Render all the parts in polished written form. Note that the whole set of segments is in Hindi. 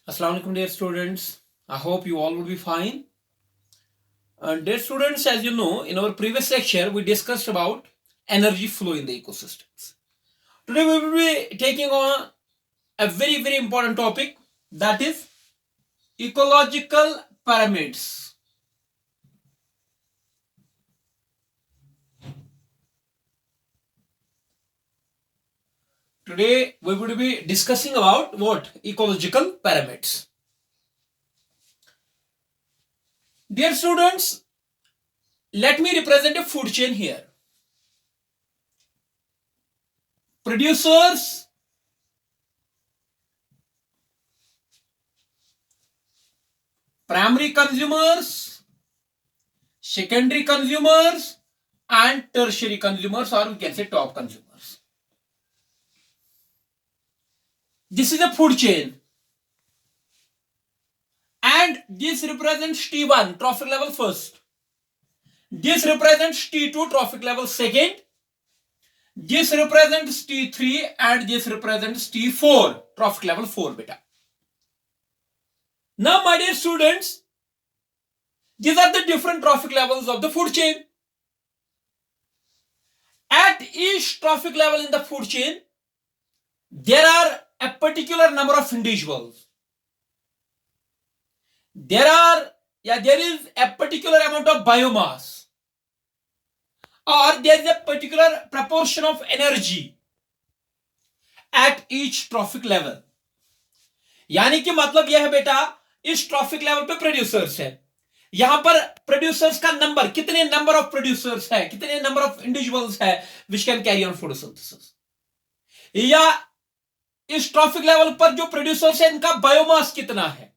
Assalamu alaikum, dear students. I hope you all will be fine. Dear students, as you know, in our previous lecture, we discussed about energy flow in the ecosystems. Today, we will be taking on a very, very important topic, that is ecological pyramids. Today, we will be discussing about what? Ecological pyramids. Dear students, let me represent a food chain here. Producers, primary consumers, secondary consumers, and tertiary consumers, or we can say top consumers. This is a food chain, and this represents T1 trophic level first, this represents T2 trophic level second, this represents T3, and this represents T4 trophic level 4 beta. Now my dear students, these are the different trophic levels of the food chain. At each trophic level in the food chain, there are a particular number of individuals. There is a particular amount of biomass, or there is a particular proportion of energy at each trophic level. यानी कि मतलब यह है बेटा, इस ट्रॉफिक लेवल पे प्रोड्यूसर्स है, यहां पर प्रोड्यूसर्स का नंबर, कितने नंबर ऑफ प्रोड्यूसर्स है, कितने नंबर ऑफ इंडिविजुअल्स है which can carry on photosynthesis, या इस ट्रॉफिक लेवल पर जो प्रोड्यूसर्स है इनका बायोमास कितना है,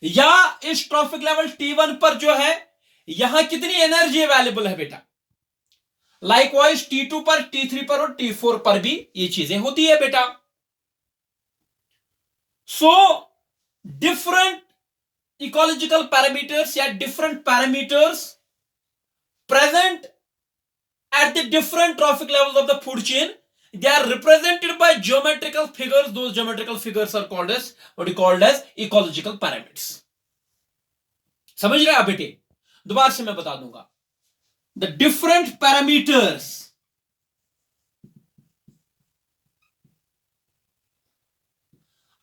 या इस ट्रॉफिक लेवल T1 पर जो है यहां कितनी एनर्जी अवेलेबल है बेटा. लाइकवाइज T2 पर, T3 पर और T4 पर भी ये चीजें होती है बेटा. सो डिफरेंट इकोलॉजिकल पैरामीटर्स या different parameters present at the different trophic levels of the food chain, they are represented by geometrical figures. Those geometrical figures are called as ecological pyramids. समझ रहे आप बेटे? दोबारा से मैं बता दूंगा. The different parameters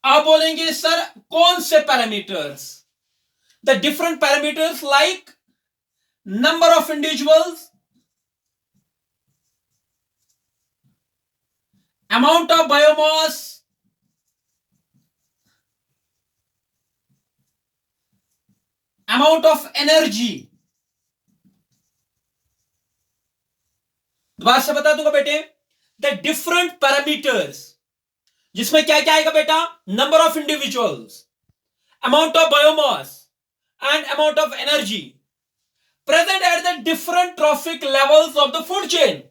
आप बोलेंगे सर कौन से parameters? The different parameters like number of individuals, amount of biomass, amount of energy. दोबारा से बता दूंगा बेटे, the different parameters, जिसमें क्या क्या आएगा बेटा? Number of individuals, amount of biomass and amount of energy present at the different trophic levels of the food chain.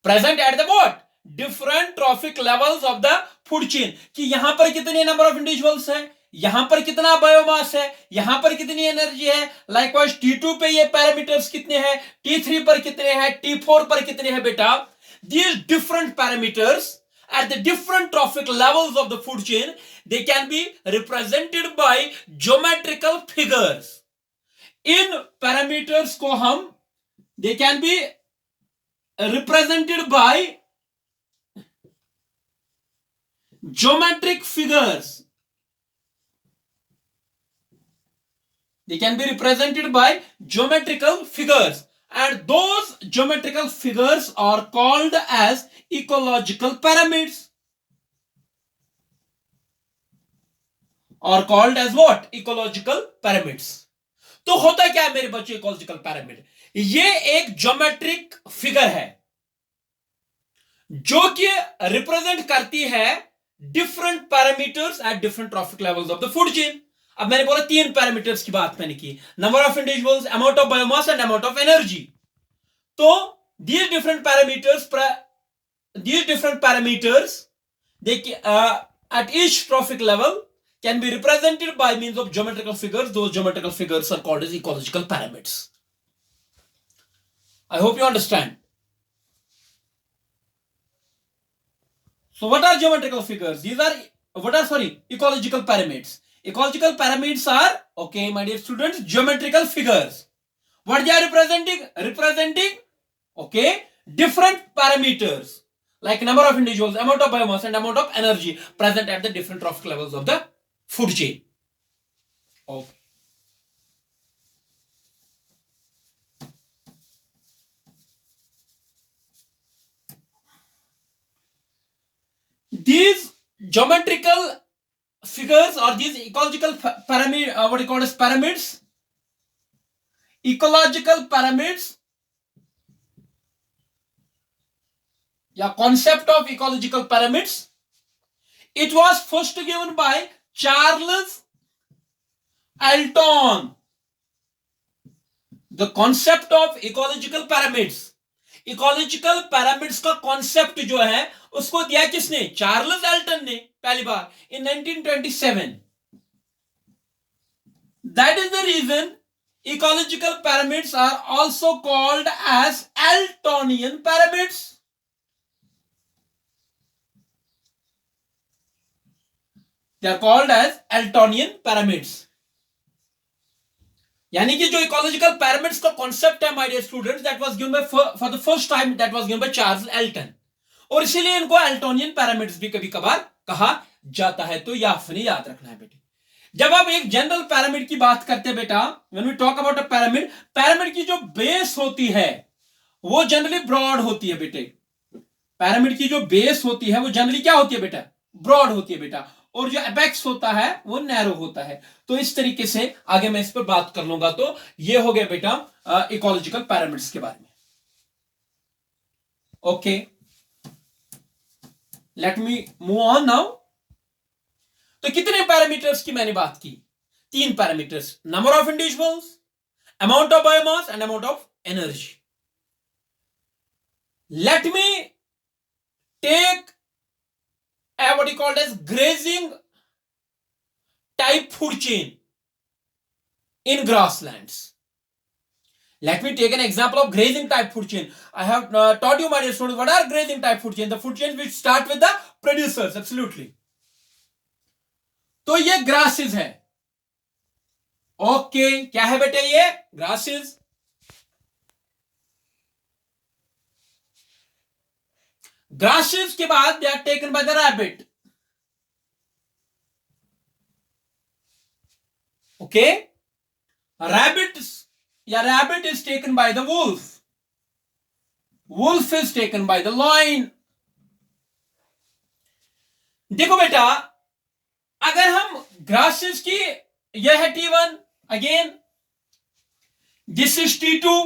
Present at the what? Different trophic levels of the food chain. कि यहां पर कितने नंबर ऑफ इंडिविजुअल्स है, यहां पर कितना बायोमास है, यहां पर कितनी एनर्जी है. लाइकवाइज T2 पे ये पैरामीटर्स कितने हैं, T3 पर कितने हैं, T4 पर कितने हैं बेटा. These different parameters at the different trophic levels of the food chain, they can be represented by geometrical figures. In parameters को हम, they can be represented by geometric figures. They can be represented by geometrical figures, and those geometrical figures are called as ecological pyramids, or called as what? Ecological pyramids. तो होता क्या है मेरे बच्चे इकोलॉजिकल पैरामिड? ये एक ज्योमेट्रिक फिगर है जो कि रिप्रेजेंट करती है different parameters at different trophic levels of the food chain. अब मैंने बोला तीन पैरामीटर्स की बात मैंने की, number of individuals, amount of biomass and amount of energy. तो these different parameters they at each trophic level can be represented by means of geometrical figures. Those geometrical figures are called as ecological pyramids. I hope you understand. So what are geometrical figures? These are what are, sorry, ecological pyramids. Ecological pyramids are, okay, my dear students, geometrical figures. What they are representing, okay, different parameters like number of individuals, amount of biomass, and amount of energy present at the different trophic levels of the food chain. Okay. These geometrical figures or these ecological pyramid, what you call as pyramids, ecological pyramids, yeah, concept of ecological pyramids, it was first given by Charles Elton. The concept of ecological pyramids, ecological pyramids का कॉन्सेप्ट जो है उसको दिया किसने? चार्ल्स एल्टन ने पहली बार in 1927. That is the reason ecological pyramids are also called as Eltonian pyramids. They are called as Eltonian pyramids. यानी कि जो इकोलॉजिकल पिरामिड्स का कॉन्सेप्ट है my dear students, that was given by for the first time, that was given by Charles Elton, और इसीलिए इनको एल्टोनियन पिरामिड्स भी कभी कभार कहा जाता है. तो आपने याद रखना है बेटे. जब आप एक जनरल पिरामिड की बात करते हैं बेटा, when we talk about a pyramid, pyramid की जो बेस होती है वो जनरली ब्रॉड होती है बेटे. पिरामिड की जो बेस होती है वो जनरली क्या होती है बेटा? ब्रॉड होती है बेटा, और जो एपेक्स होता है वो नैरो होता है. तो इस तरीके से आगे मैं इस पर बात कर लूंगा. तो ये हो गया बेटा इकोलॉजिकल पिरामिड्स के बारे में. Okay, let me move on now. तो कितने पैरामीटर्स की मैंने बात की? 3 parameters, number of individuals, amount of biomass and amount of energy. Let me take what you called as grazing type food chain in grasslands. Let me take an example of grazing type food chain. I have taught you, my dear students, what are grazing type food chain. The food chain which start with the producers. Absolutely. तो ये grasses है. ओके, क्या है बेटे? ये grasses. Grasses के बाद they are taken by the rabbit. Okay, rabbit is taken by the wolf. Wolf is taken by the lion. देखो बेटा, अगर हम grasses की, यह है T1, again this is T2,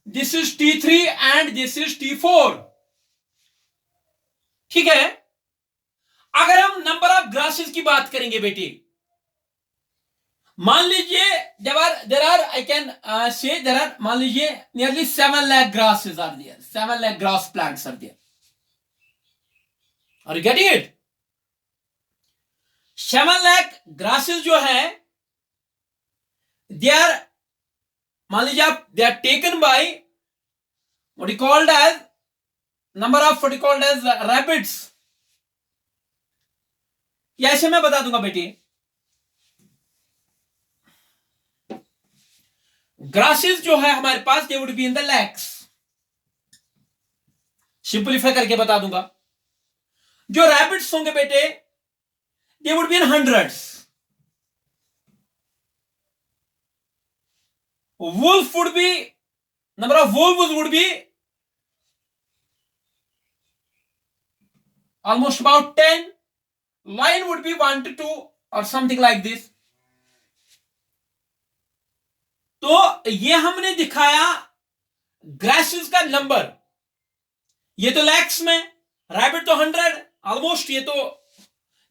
this is T3 and this is T4. ठीक है. अगर हम नंबर ऑफ ग्रासेस की बात करेंगे बेटे, मान लीजिए मान लीजिए nearly 7 lakh grasses are there, 7 lakh grass plants are there. Are you getting it? 7 lakh grasses जो है, they are, मान लीजिए आप, they are taken by what you called as number of what you called as rabbits. या ऐसे मैं बता दूंगा बेटे, ग्रासेस जो है हमारे पास, they would be in the lakhs. Simplify करके बता दूंगा. जो रैबिट्स होंगे बेटे, they would be in hundreds. Wolf would be, number of wolves would be almost about 10. Lion would be 1 to 2 or something like this. तो ये हमने दिखाया ग्रासेस का नंबर. ये तो लैक्स में, रैबिट तो 100 ऑलमोस्ट. ये तो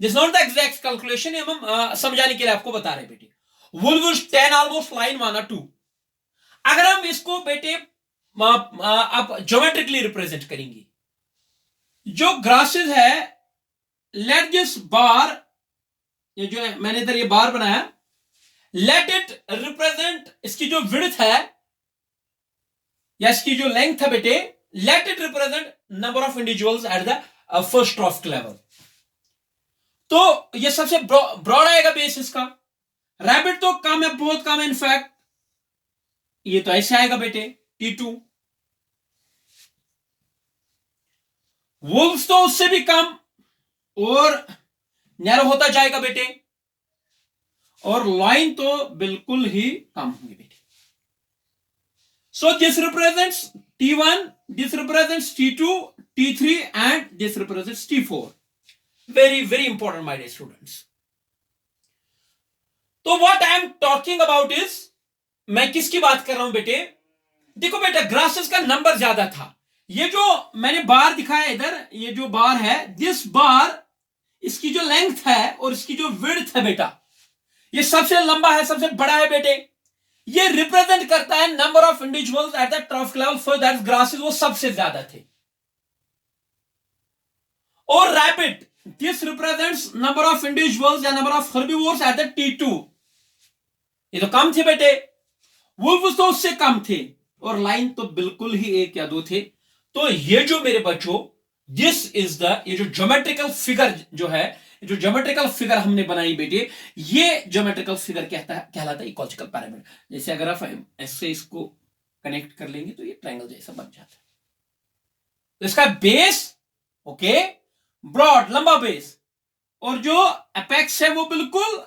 this not the exact calculation, हम समझाने के लिए आपको बता रहे बेटे. Wolves 10 almost, line 1 or 2. अगर हम इसको बेटे आप ज्योमेट्रिकली रिप्रेजेंट करेंगे, जो ग्रासेस है, लेट दिस बार, ये जो है मैंने इधर ये बार बनाया, लेट इट रिप्रेजेंट, इसकी जो विड्थ है या इसकी जो लेंथ है बेटे, let it represent number of individuals at the first trophic level. तो ये सबसे ब्रॉड आएगा बेस इसका। रैबिट तो कम है, बहुत कम है इनफैक्ट। ये तो ऐसे आएगा बेटे T2। वुल्व्स तो उससे भी कम और नैरो होता जाएगा बेटे, और लाइन तो बिल्कुल ही कम होंगे बेटे। So this represents T1, this represents T2, T3 and this represents T4। Very very important my dear students. तो what I am talking about is, मैं किसकी बात कर रहा हूं बेटे? देखो बेटा, ग्रासेस का नंबर ज्यादा था। ये जो मैंने बार दिखाया इधर, ये जो बार है, दिस बार, इसकी जो लेंथ है और इसकी जो विड्थ है बेटा, ये सबसे लंबा है, सबसे बड़ा है बेटे। ये रिप्रेजेंट करता है number of individuals at the trophic level for that grasses, वो सबसे ज्यादा थे। और rabbit, this represents number of individuals या number of herbivores at the T2। ये तो कम थे बेटे। वुल्व्स तो उससे कम थे, और लाइन तो बिल्कुल ही एक या दो थे। तो ये जो मेरे बच्चों, दिस इज द, ये जो ज्योमेट्रिकल फिगर जो है, जो ज्योमेट्रिकल फिगर हमने बनाई बेटे, ये ज्योमेट्रिकल फिगर कहलाता है इकोलॉजिकल पिरामिड। जैसे अगर आप ऐसे इसको कनेक्ट कर लेंगे तो ये ट्रायंगल जैसा बन जाता है। तो इसका बेस ओके, ब्रॉड, लंबा बेस, और जो एपेक्स है वो बिल्कुल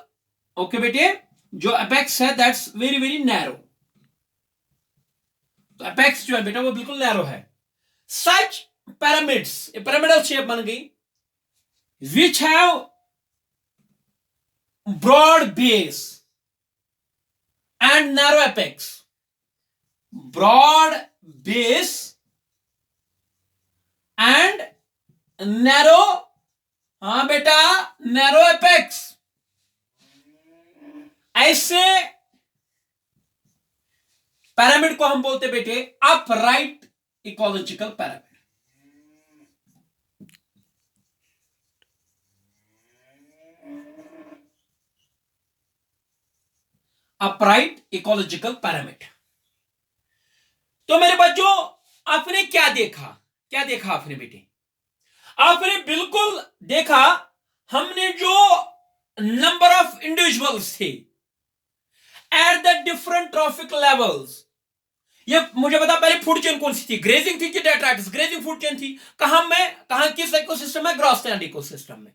ओके बेटे, जो एपेक्स है दैट्स वेरी वेरी नैरो। तो एपेक्स जो है बेटा वो बिल्कुल नैरो है। सच पिरामिड्स, पिरामिडल शेप बन गई, which have broad base and narrow apex, broad base and narrow, हाँ बेटा, narrow apex। ऐसे पिरामिड को हम बोलते बेटे upright ecological pyramid. Upright ecological pyramid. तो मेरे बच्चों, आपने क्या देखा? क्या देखा आपने बेटे? आपने बिल्कुल देखा, हमने जो नंबर ऑफ इंडिविजुअल्स थे at the different trophic levels, ये मुझे बता, पहले फूड चेन कौन सी थी? ग्रेजिंग थी कि डेट्राइटिस? ग्रेजिंग फूड चेन थी। कहां किस इकोसिस्टम में? ग्रासलैंड इकोसिस्टम में।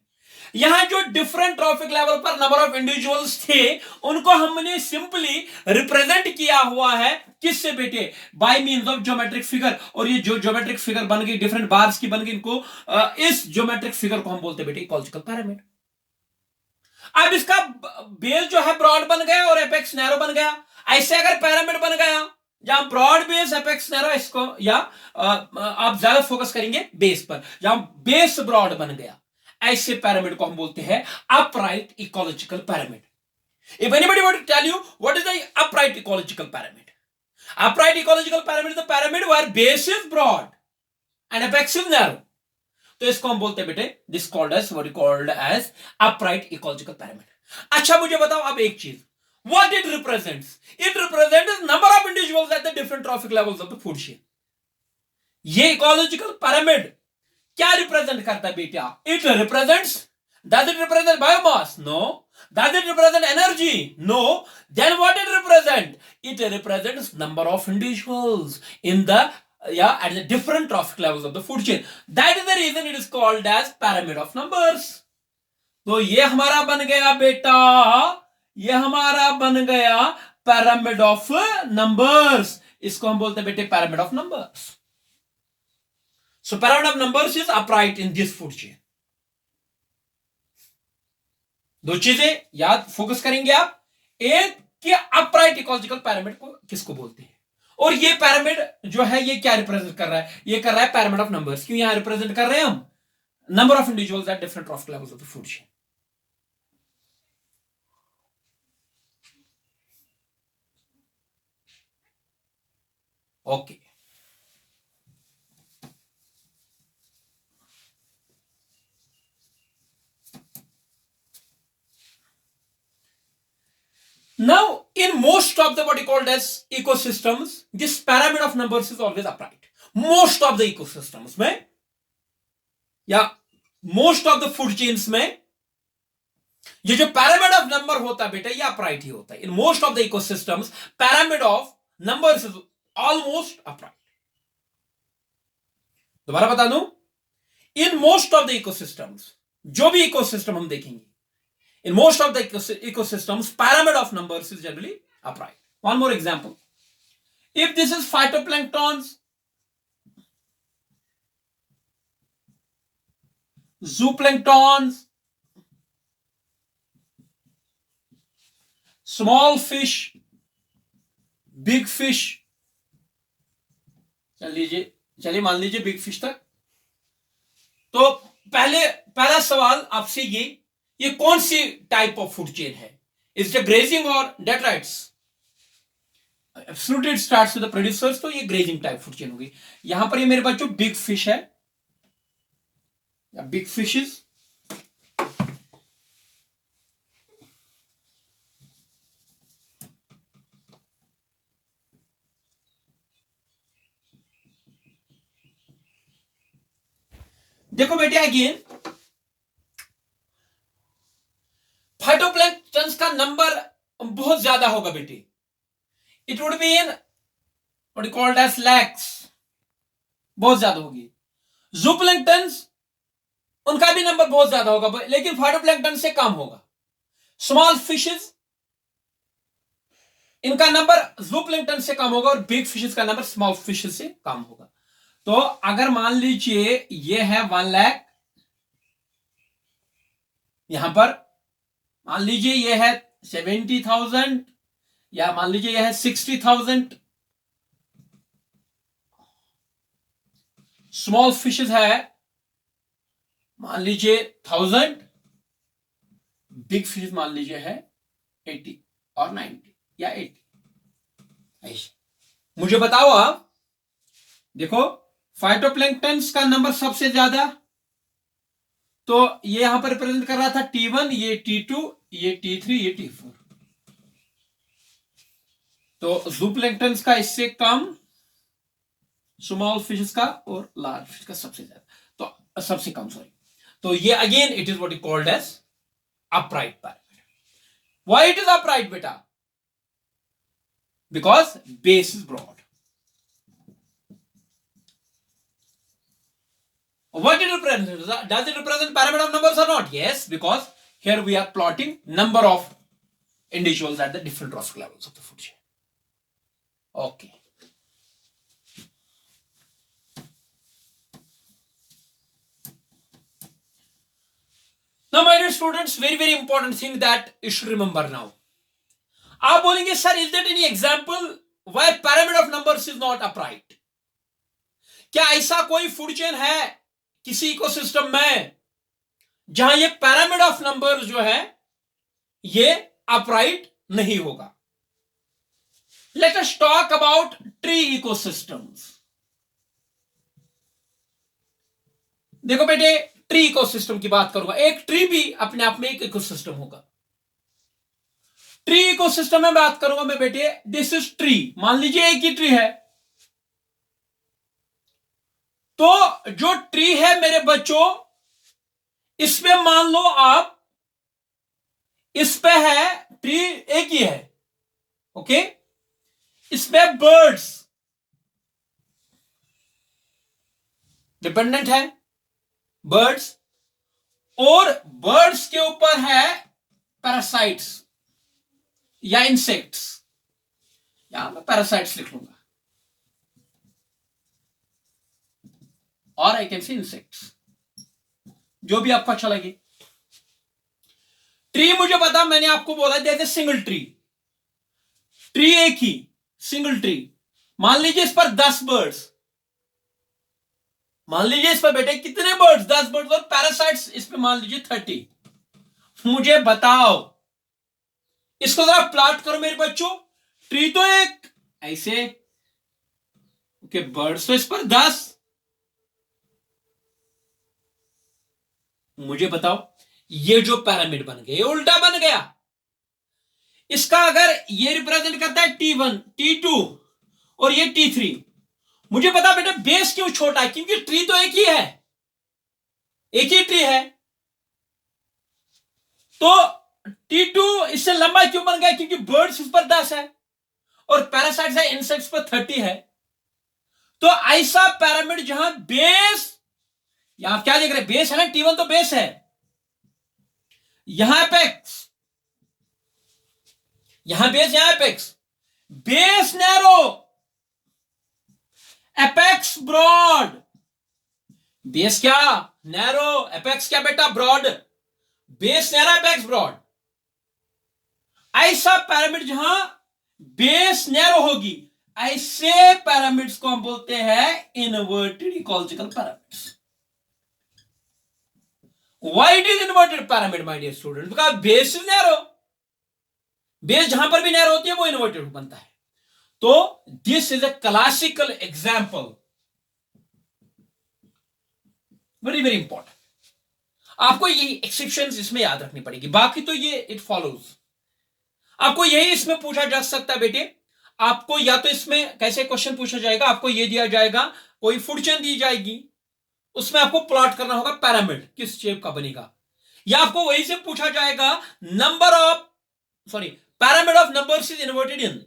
यहां जो डिफरेंट ट्रॉफिक लेवल पर नंबर ऑफ इंडिविजुअल्स थे, उनको हमने सिंपली रिप्रेजेंट किया हुआ है किससे बेटे? By means of geometric figure. और ये जो ज्योमेट्रिक फिगर बन गई, डिफरेंट बार्स की बन गई, इनको इस ज्योमेट्रिक फिगर को हम बोलते बेटे इकोलॉजिकल पिरामिड। अब इसका बेस जो है ब्रॉड बन गया और एपेक्स नैरो बन गया। ऐसे अगर पिरामिड बन गया जहां ब्रॉड बेस, एपेक्स नैरो, इसको या आप ज्यादा फोकस करेंगे बेस पर, जहां बेस ब्रॉड बन गया, ऐसे पिरामिड को हम बोलते हैं upright ecological pyramid. If anybody want to tell you what is the upright ecological pyramid? Upright ecological pyramid is the pyramid where base is broad and apex is narrow. तो इसको हम बोलते हैं बेटे, this called as what is called as upright ecological pyramid. अच्छा मुझे बताओ अब एक चीज, what it represents? It represents number of individuals at the different trophic levels of the food chain. ये ecological pyramid क्या रिप्रेजेंट करता है बेटा? It represents, does it represent biomass? No. Does it represent energy? No. Then what it represent? It represents number of individuals in the at the different trophic levels of the food chain. That is the reason it is called as pyramid of numbers. तो ये हमारा बन गया बेटा, ये हमारा बन गया pyramid of numbers. इसको हम बोलते हैं बेटे pyramid of numbers. So pyramid of numbers is upright in this food chain. दो चीजें याद फोकस करेंगे आप, एक कि अपराइट इकोलॉजिकल पिरामिड को किसको बोलते हैं, और ये पिरामिड जो है ये क्या रिप्रेजेंट कर रहा है? ये कर रहा है पिरामिड ऑफ नंबर्स। क्यों यहां रिप्रेजेंट कर रहे हैं हम? Number of individuals at different trophic levels of the food chain. Okay, now in most of the what you called as ecosystems, this pyramid of numbers is always upright. Most of the ecosystems में या most of the food chains में ये जो pyramid ऑफ नंबर होता है बेटा, ये अपराइट ही होता है. In most of the ecosystems pyramid of numbers is almost upright. दोबारा बता दूं, in most of the ecosystems, जो भी इकोसिस्टम हम देखेंगे, in most of the ecosystems pyramid of numbers is generally upright. One more example, if this is phytoplanktons, zooplanktons, small fish, big fish, चलिए मान लीजिए बिग फिश तक. तो पहला सवाल आपसे ये कौन सी टाइप ऑफ फूड चेन है? इज इट ग्रेजिंग और detritus? Absolutely it starts with the producers, तो ये ग्रेजिंग टाइप फूड चेन होगी. यहां पर ये मेरे पास जो बिग फिश है या बिग फिशेस, देखो बेटे अगेन फाइटोप्लैंक्टन्स का नंबर बहुत ज्यादा होगा बेटे. It would be in what called as lakhs, बहुत ज्यादा होगी. जूप्लैंक्टन्स, उनका भी नंबर बहुत ज्यादा होगा, लेकिन फाइटोप्लैंक्टन से कम होगा. स्मॉल फिशेस, इनका नंबर जूप्लैंक्टन से कम होगा और बिग फिशेस का नंबर स्मॉल फिशेस से कम होगा. तो अगर मान लीजिए ये है 1 लाख, यहां पर मान लीजिए ये है 70,000 या मान लीजिए ये है 60,000. स्मॉल फिशेस है मान लीजिए 1000, बिग फिश मान लीजिए है 80 और 90 या 80. मुझे बताओ आप, देखो फाइटोप्लैंक्टन्स का नंबर सबसे ज्यादा, तो ये यहां पर रिप्रेजेंट कर रहा था T1, ये T2, ये T3, ये T4. तो जूप्लैंक्टन्स का इससे कम, स्मॉल फिशेस का और लार्ज फिश का सबसे ज्यादा, तो सबसे कम सॉरी. तो ये again it is what is called as upright pyramid. Why it is upright बेटा? Because base is broad. What it represents? Does it represent pyramid of numbers or not? Yes, because here we are plotting number of individuals at the different trophic levels of the food chain. Okay. Now, my dear students, very important thing that you should remember now. आप बोलेंगे sir, is there any example where pyramid of numbers is not upright? क्या ऐसा कोई फूड चेन है किसी इकोसिस्टम में जहां ये pyramid of numbers जो है ये अपराइट नहीं होगा? Let us talk about tree ecosystems. देखो बेटे, ट्री इकोसिस्टम की बात करूंगा. एक ट्री भी अपने आप में एक इकोसिस्टम होगा. ट्री इकोसिस्टम में बात करूंगा मैं बेटे, दिस इज ट्री. मान लीजिए एक ही ट्री है, तो जो ट्री है मेरे बच्चों, इसमें मान लो आप, इस पे है ट्री एक ही है, ओके. इसमें बर्ड्स डिपेंडेंट है, बर्ड्स, और बर्ड्स के ऊपर है पैरासाइट्स या इंसेक्ट्स. यहां मैं पैरासाइट्स लिख लूंगा, और आई कैन से इंसेक्ट्स, जो भी आपको अच्छा लगे. ट्री मुझे पता, मैंने आपको बोला जैसे सिंगल ट्री, ट्री एक ही सिंगल ट्री. मान लीजिए इस पर 10 बर्ड्स, मान लीजिए इस पर बेटे कितने बर्ड्स, 10 बर्ड्स, और पैरासाइट्स इस पे मान लीजिए 30. मुझे बताओ, इसको जरा प्लॉट करो मेरे बच्चों. ट्री तो एक ऐसे, ओके, बर्ड्स तो इस पर 10. मुझे बताओ, ये जो पिरामिड बन गया, ये उल्टा बन गया. इसका अगर ये रिप्रेजेंट करता है T1, T2 और ये T3, मुझे पता बेटा बेस क्यों छोटा है, क्योंकि ट्री तो एक ही है, एक ही ट्री है. तो T2 इससे लंबा क्यों बन गया? क्योंकि बर्ड्स उस पर 10 है और पैरासाइट्स है, इंसेक्ट्स पर 30 है। तो ऐसा पैरामिड जहां बेस, यहां क्या देख रहे हैं? बेस है ना, T1 तो बेस है, यहां एपेक्स, यहां बेस, यहां apex. Base narrow, apex broad. Base क्या? नैरो। एपेक्स क्या बेटा? Broad. Base narrow, apex broad. ऐसा पैरामिड जहां बेस नैरो होगी, ऐसे पैरामिड्स को हम बोलते हैं inverted ecological pyramids. Why it is inverted pyramid my dear student? Because base is narrow. Base जहां पर भी नैरो होती है वो इनवर्टेड बनता है। तो this is a classical example, very very important. आपको ये एक्सेप्शंस इसमें याद रखनी पड़ेगी, बाकी तो ये इट फॉलोज। आपको यही इसमें पूछा जा सकता है बेटे। आपको या तो इसमें कैसे क्वेश्चन पूछा जाएगा, आपको ये दिया जाएगा, कोई फूड चेन दी जाएगी, उसमें आपको प्लॉट करना होगा पैरामिड किस शेप का बनेगा, या आपको वही से पूछा जाएगा number of pyramid of numbers is inverted in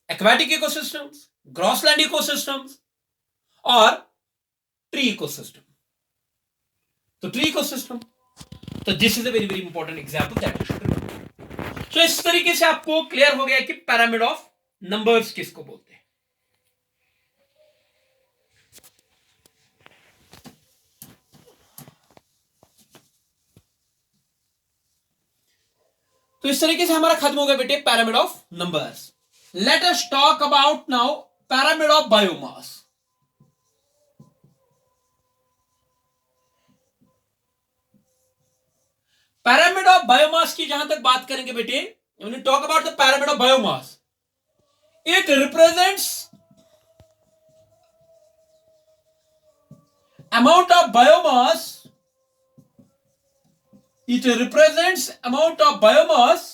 aquatic ecosystems, grassland ecosystems और ट्री इकोसिस्टम। तो ट्री इकोसिस्टम, तो this is a very very important example that you should remember. So इस तरीके से आपको क्लियर हो गया कि पैरामिड ऑफ नंबर्स किसको बोलते हैं। तो इस तरीके से हमारा खत्म हो गया बेटे pyramid of numbers. Let us talk about now pyramid of biomass. Pyramid of biomass की जहां तक बात करेंगे बेटे, when you talk about the pyramid of biomass, it represents amount of biomass, it represents amount of biomass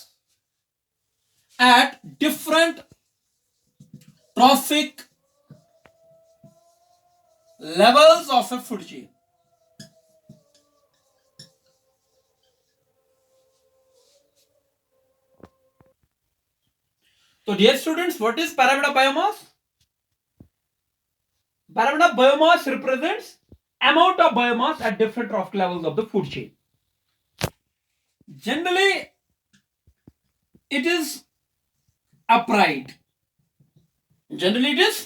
at different trophic levels of a food chain. So dear students, what is pyramid of biomass? Pyramid of biomass represents amount of biomass at different trophic levels of the food chain. Generally, it is upright. Generally it is,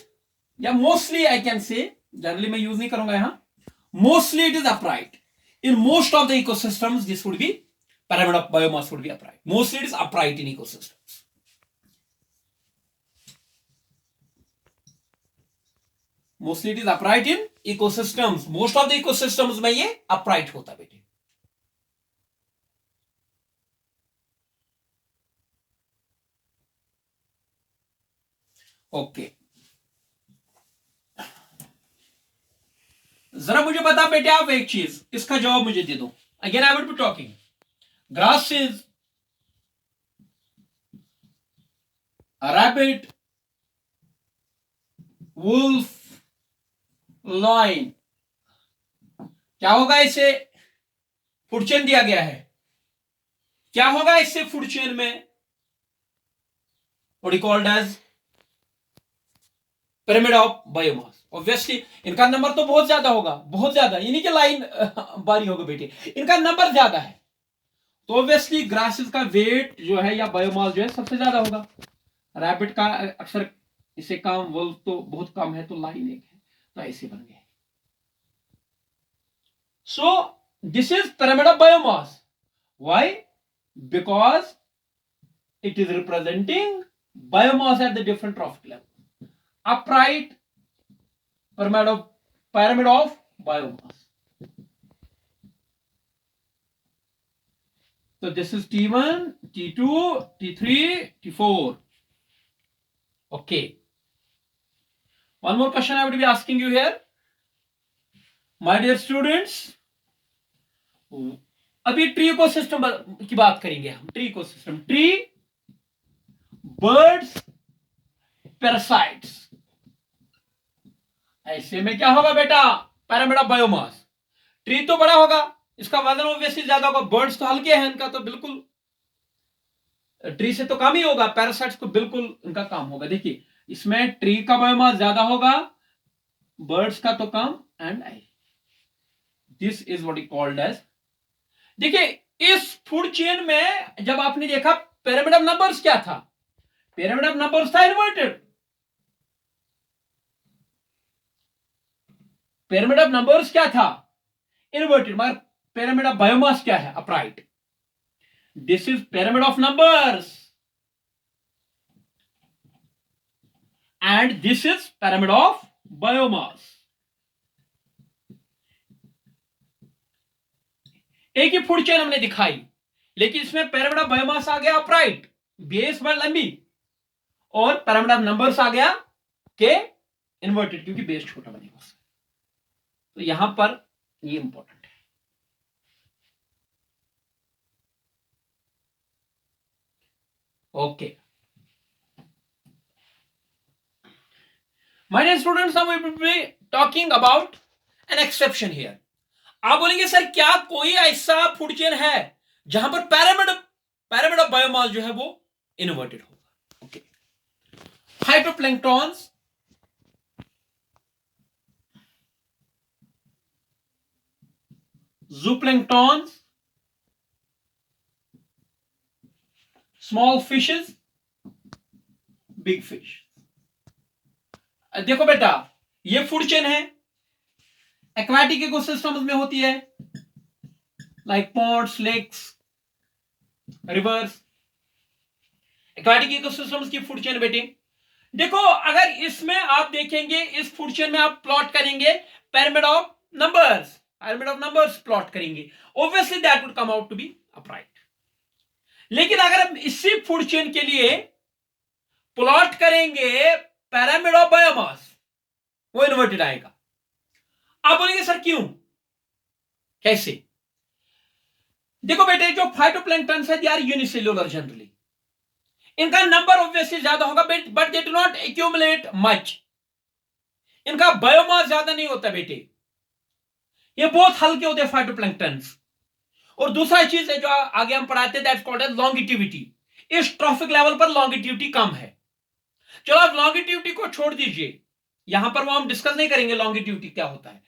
या mostly I can say, generally मैं use नहीं करूंगा यहाँ, mostly it is upright. In most of the ecosystems, this would be pyramid of biomass would be upright. Mostly it is upright in ecosystems. Mostly it is upright in ecosystems. Most of the ecosystems में ये upright होता बेटे. ओके, जरा मुझे बता बेटे आप एक चीज, इसका जवाब मुझे दे दो. Again I will be talking. Grass is rabbit, wolf, lion. क्या होगा इसे? फूड चेन दिया गया है. क्या होगा इससे फूड चेन में? What is called age pyramid of biomass. Obviously इनका नंबर तो बहुत ज्यादा होगा, बहुत ज्यादा, ये नहीं कि लाइन बारी होगा बेटे, इनका नंबर ज्यादा है. तो ऑब्वियसली ग्रासेस का वेट जो है या बायोमास जो है सबसे ज्यादा होगा. रैबिट का अक्सर इससे कम, वुल्फ तो बहुत कम है, तो लाइन एक है, तो ऐसे बन गए. So this is pyramid of biomass. Why? Because it is representing biomass at the different trophic level. Upright pyramid of biomass. So this is T1, T2, T3, T4. Okay. One more question I would be asking you here. My dear students, अभी ट्री इकोसिस्टम की बात करेंगे हम. Tree ecosystem, tree, birds, parasites. ऐसे में क्या होगा बेटा? Pyramid of biomass. ट्री तो बड़ा होगा, इसका वजन ऑब्वियसली ज्यादा होगा। बर्ड्स तो हल्के हैं, इनका तो बिल्कुल ट्री से तो कम ही होगा। पैरासाइट्स को बिल्कुल इनका कम होगा। देखिए इसमें ट्री का बायोमास ज्यादा होगा, बर्ड्स का तो कम, and I, this is what is called as. देखिए इस फूड चेन में जब आपने देखा पिरामिड ऑफ नंबर्स क्या था, पिरामिड ऑफ नंबर्स था इन्वर्टेड, पिरामिड ऑफ नंबर्स क्या था, इन्वर्टेड। मगर पिरामिड ऑफ बायोमास क्या है, upright. This is pyramid of numbers and this is pyramid of biomass. एक ही फूड चेन हमने दिखाई, लेकिन इसमें पिरामिड ऑफ बायोमास आ गया अपराइट, बेस पर लंबी, और पिरामिड ऑफ नंबर्स आ गया के इन्वर्टेड, क्योंकि बेस छोटा बनेगा उससे। तो यहां पर ये इंपॉर्टेंट है। Okay my dear students, now we will be talking about an exception here. आप बोलेंगे सर क्या कोई ऐसा फूड चेन है जहां पर पिरामिड ऑफ बायोमास जो है वो इन्वर्टेड होगा? Okay, phytoplanktons, zooplankton, small fishes, big fish. देखो बेटा ये फूड चेन है, एक्वाटिक इकोसिस्टम्स में होती है, like ponds, lakes, rivers, aquatic ecosystems की फूड चेन बेटे। देखो अगर इसमें आप देखेंगे, इस फूड चेन में आप प्लॉट करेंगे pyramid of numbers, pyramid of numbers plot करेंगे, obviously that would come out to be upright. लेकिन अगर हम इसी फूड चेन के लिए प्लॉट करेंगे पिरामिड ऑफ बायोमास, वो इन्वर्टेड आएगा। आप बोलेंगे सर क्यों, कैसे? देखो बेटे जो फाइटोप्लैंक्टन है दे आर यूनिसेल्युलर जनरली, इनका नंबर ऑब्वियसली ज्यादा होगा but they do not accumulate much, इनका बायोमास ज्यादा नहीं होता बेटे, ये बहुत हल्के होते हैं फाइटोप्लैंक्टन। और दूसरा चीज है जो आगे हम पढ़ाते हैं, दैट्स कॉल्ड एज लॉन्गिटिविटी। इस ट्रॉफिक लेवल पर लॉन्गिटिविटी कम है। चलो आप लॉन्गिटिविटी को छोड़ दीजिए, यहां पर वो हम डिस्कस नहीं करेंगे लॉन्गिटिविटी क्या होता है।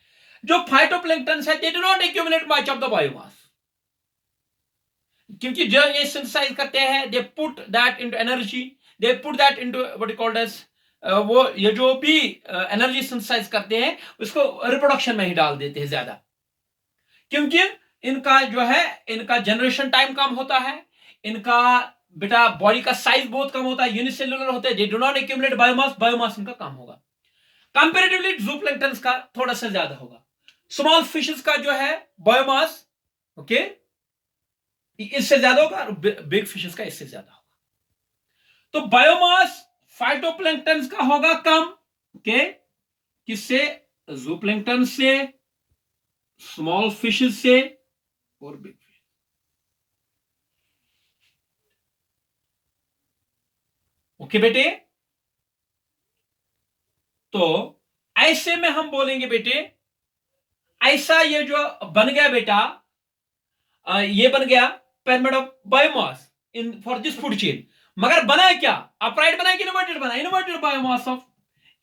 जो फाइटोप्लैंक्टन है they do not accumulate much of the biomass, क्योंकि जो ये सिंथेसाइज करते हैं they put that into energy, they put that into what is called as, वो ये जो भी एनर्जी सिंथेसाइज करते हैं उसको रिप्रोडक्शन में ही डाल देते हैं ज्यादा, क्योंकि इनका जो है इनका जनरेशन टाइम कम होता है, इनका बेटा बॉडी का साइज बहुत कम होता है, यूनिसेल्युलर होते हैं, दे do not accumulate biomass, biomass इनका कम होगा। कंपैरेटिवली जूप्लैंक्टन्स का थोड़ा सा ज्यादा होगा। स्मॉल फिशेस का जो है बायोमास ओके इससे ज्यादा होगा, और बिग फिशेस का इससे ज्यादा होगा। तो बायोमास फाइटोप्लैंक्टन्स का होगा कम, ओके, किससे? जूप्लैंक्टन से, स्मॉल फिशेस से, और बिग फिश। ओके बेटे, तो ऐसे में हम बोलेंगे बेटे, ऐसा ये जो बन गया बेटा, ये बन गया pyramid of biomass in for this food chain. मगर बना क्या, अपराइट बना कि इन्वर्टेड बना? Inverted biomass of,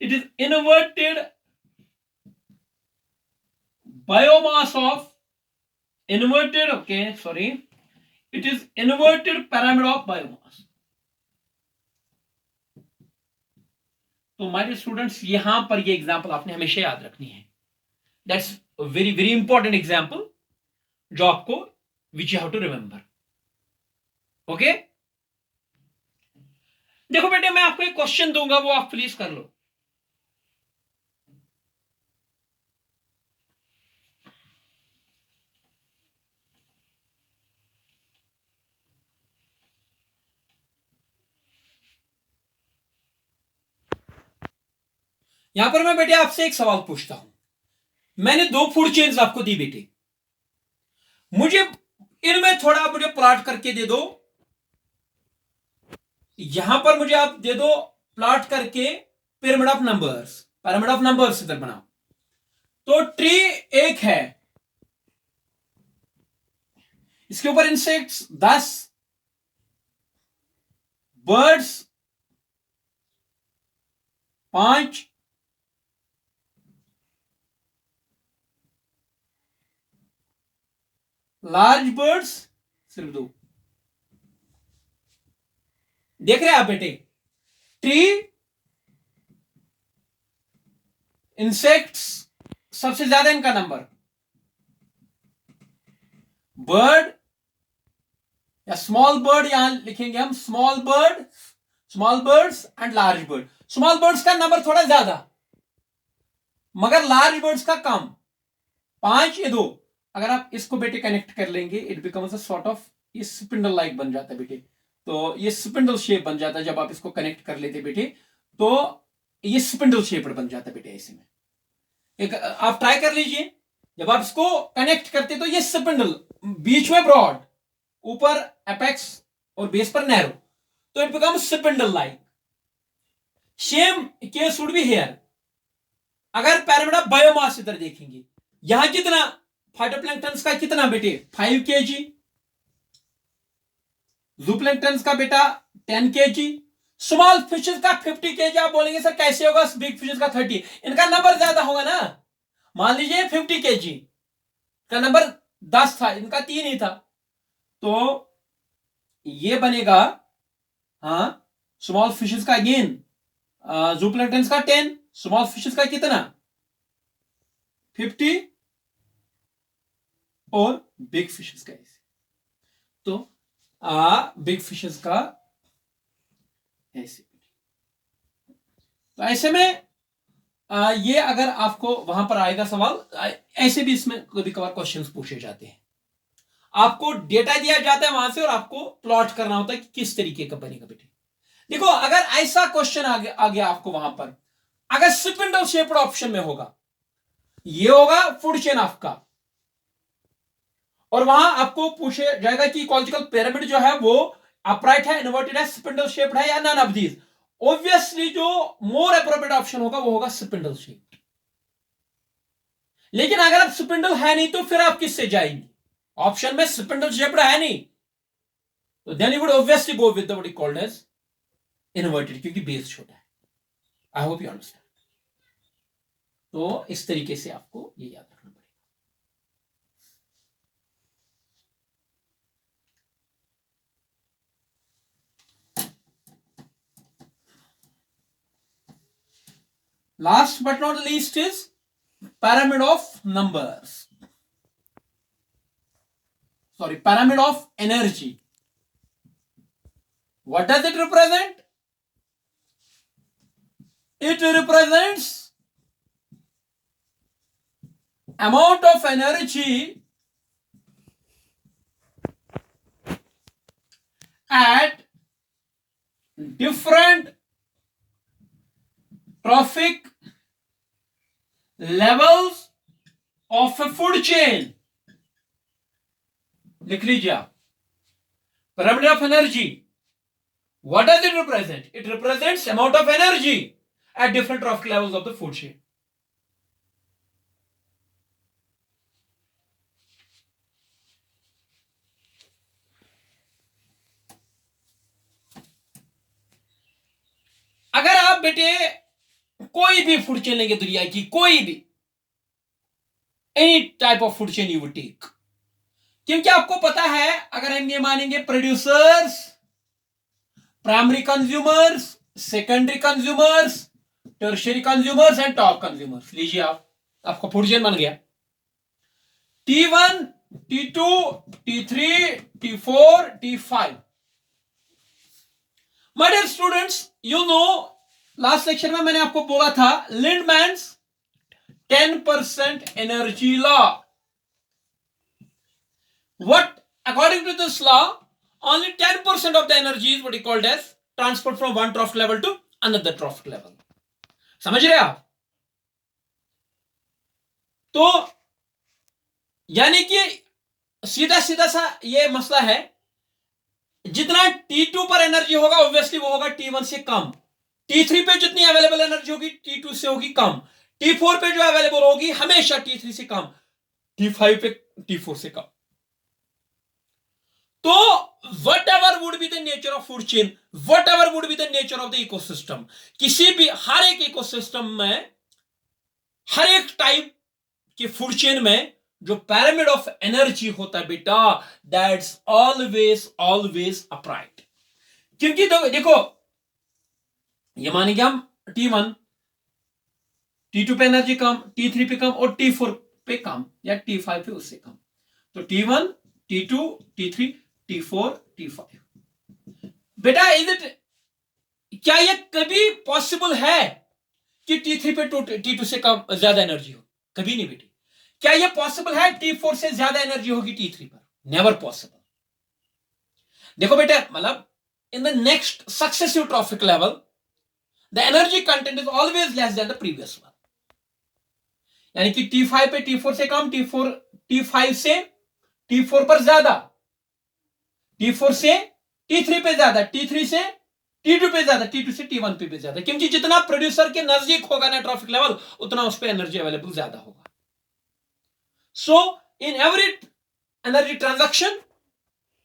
it is inverted biomass of, inverted okay sorry, it is inverted pyramid of biomass. तो माय स्टूडेंट्स यहां पर ये एग्जांपल आपने हमेशा याद रखनी है, that's very very important example जो आपको which you have to remember. Okay, देखो बेटे मैं आपको एक क्वेश्चन दूंगा, वो आप प्लीज कर लो। यहां पर मैं बेटे आपसे एक सवाल पूछता हूं, मैंने दो फूड चेन्स आपको दी बेटे, मुझे इनमें थोड़ा मुझे प्लॉट करके दे दो, यहां पर मुझे आप दे दो प्लॉट करके pyramid of numbers, pyramid of numbers इधर बनाओ। तो ट्री एक है, इसके ऊपर इंसेक्ट्स 10, बर्ड्स 5, लार्ज बर्ड्स सिर्फ 2। देख रहे हैं आप बेटे, ट्री, इंसेक्ट्स सबसे ज्यादा इनका नंबर, बर्ड या स्मॉल बर्ड, यहां लिखेंगे हम small birds and large bird. Small birds का नंबर थोड़ा ज्यादा, मगर लार्ज बर्ड्स का कम, 5 या 2। अगर आप इसको बेटे कनेक्ट कर लेंगे, it becomes a sort of, ये स्पिंडल लाइक बन जाता है बेटे। तो ये स्पिंडल शेप बन जाता है जब आप इसको कनेक्ट कर लेते बेटे, तो ये स्पिंडल शेप बन जाता है बेटे। ऐसे में एक आप ट्राई कर लीजिए, जब आप इसको कनेक्ट करते तो ये स्पिंडल, बीच में ब्रॉड, ऊपर एपेक्स और बेस पर नैरो, तो it becomes spindle like. Same case would be here. अगर पिरामिड ऑफ बायोमास इधर देखेंगे, यहां कितना फाइटोप्लैंक्टन का कितना बेटे, 5 kg, जूप्लैंक्टन का बेटा 10 kg, स्मॉल फिशेस का 50 kg। आप बोलेंगे सर कैसे होगा, बिग फिशेस का 30, इनका नंबर ज्यादा होगा ना। मान लीजिए 50 kg का नंबर 10 था, इनका 3 ही था, तो ये बनेगा, हाँ, स्मॉल फिशेस का अगेन, जूप्लैंक्टन का 10, स्मॉल फिशेस का कितना 50, और बिग फिशेस का ऐसे। तो बिग फिशेस का ऐसे। तो ऐसे में ये अगर आपको वहां पर आएगा सवाल, ऐसे भी इसमें कभी कभार क्वेश्चंस पूछे जाते हैं। आपको डेटा दिया जाता है वहां से, और आपको प्लॉट करना होता है कि किस तरीके का बनेगा बेटे। देखो, अगर ऐसा क्वेश्चन आ गया आपको वहां पर, अगर स्पिंडल शेप्ड ऑप्शन में होगा, ये होगा फूड चेन आपका, और वहां आपको पूछे जाएगा कि इकोलॉजिकल पिरामिड जो है वो अपराइट है, इन्वर्टेड है, स्पिंडल शेप्ड है या नन ऑफ दीज। ऑब्वियसली जो मोर अप्रोप्रिएट ऑप्शन होगा वो होगा स्पिंडल शेप्ड। लेकिन अगर आप स्पिंडल है नहीं, तो फिर आप किससे जाएंगे, ऑप्शन में स्पिंडल शेप्ड है नहीं, तो then you would obviously go with what is called as inverted, क्योंकि बेस छोटा है। I hope you understand. तो इस तरीके से आपको ये याद रखना पड़ेगा। Last but not the least is pyramid of numbers. Sorry, pyramid of energy. What does it represent? It represents amount of energy at different trophic levels of a food chain. लिख लीजिए आप, pyramid of energy. What does it represent? It represents amount of energy at different trophic levels of the food chain. अगर आप बेटे कोई भी फूड चेन लेंगे दुनिया की, कोई भी, any type of food chain you would take, क्योंकि आपको पता है, अगर हम ये मानेंगे producers, primary consumers, secondary consumers, tertiary consumers and top consumers. लीजिए आप, आपका फूड चेन बन गया T1, T2, T3, T4, T5। My dear students, you know last lecture में मैंने आपको बोला था Lindeman's 10% energy law. What, according to this law, only 10% of the energy is what is called as transferred from one trophic level to another trophic level. समझ रहे आप? तो यानी कि सीधा सीधा सा ये मसला है, जितना T2 पर एनर्जी होगा ऑब्वियसली वो होगा T1 से कम, T3 पे जितनी अवेलेबल एनर्जी होगी T2 से होगी कम, T4 पे जो अवेलेबल होगी हमेशा T3 से कम, T5 पे T4 से कम। The nature of food chain, whatever would be the nature of the ecosystem, किसी भी हर एक इकोसिस्टम में, हर एक टाइप के फूड चेन में जो पैरामिड ऑफ एनर्जी होता है बेटा, दैट्स ऑलवेज ऑलवेज अपराइट। क्योंकि देखो ये मानेंगे हम T1, T2 पे एनर्जी कम, T3 पे कम और T4 पे कम या T5 पे उससे कम। तो T1, T2, T3, T4, T5। बेटा क्या ये कभी पॉसिबल है कि T3 पे T2 से कम ज्यादा एनर्जी हो? कभी नहीं बेटी। क्या ये पॉसिबल है T4 से ज्यादा एनर्जी होगी T3 पर? Never possible. देखो बेटा, मतलब in the next successive trophic level, the energy content is always less than the previous one. यानी कि T5 पे T4 से कम, T5 से T4 पर ज्यादा, T4 से T3 पे ज्यादा, T3 से T2 पे ज्यादा, T2 से T1 पे भी ज्यादा। क्योंकि जितना प्रोड्यूसर के नजदीक होगा ना ट्रॉफिक लेवल, उतना उस पर एनर्जी अवेलेबल ज्यादा होगा। So in every energy transaction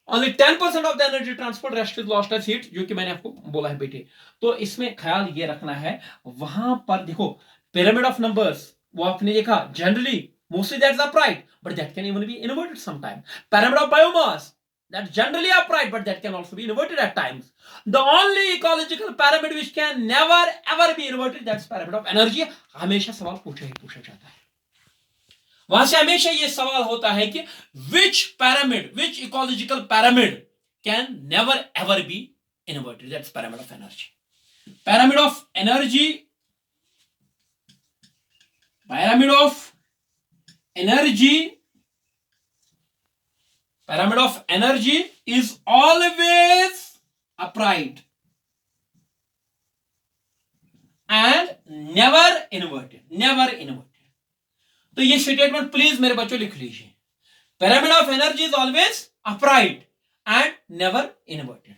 only 10% of the energy transport, rest is lost as heat, जो कि मैंने आपको बोला है बेटे। तो इसमें ख्याल ये रखना है, वहां पर देखो pyramid of numbers, वो आपने देखा generally mostly that's upright, but that can even be inverted sometime. Pyramid of biomass, that's generally upright, but that can also be inverted at times. The only ecological pyramid which can never ever be inverted, that's pyramid of energy। हमेशा सवाल पूछा ही पूछा जाता है, वहां से हमेशा यह सवाल होता है कि which pyramid, which ecological pyramid can never ever be inverted? That's pyramid of energy. Pyramid of energy, pyramid of energy, pyramid of energy is always upright and never inverted, never inverted। तो ये स्टेटमेंट प्लीज मेरे बच्चों लिख लीजिए, pyramid of energy is always upright and never inverted.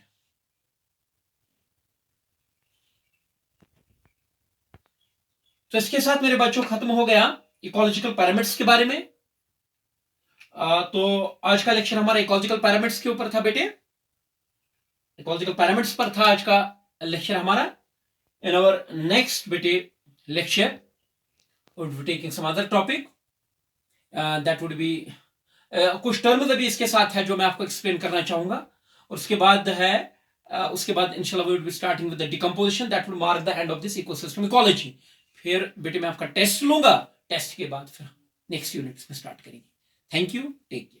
तो इसके साथ मेरे बच्चों खत्म हो गया इकोलॉजिकल पिरामिड्स के बारे में। तो आज का लेक्चर हमारा इकोलॉजिकल पिरामिड्स के ऊपर था बेटे, इकोलॉजिकल पिरामिड्स पर था आज का लेक्चर हमारा। इन आवर नेक्स्ट बेटे lecture would be taking some other topic that would be कुछ टर्म्स अभी इसके साथ है जो मैं आपको एक्सप्लेन करना चाहूंगा, और उसके बाद है उसके बाद इंशाल्लाह we will be starting with the decomposition that will mark the end of this ecosystem ecology। फिर बेटे मैं आपका टेस्ट लूंगा, टेस्ट के बाद फिर नेक्स्ट यूनिट में स्टार्ट करेंगे। Thank you, take care.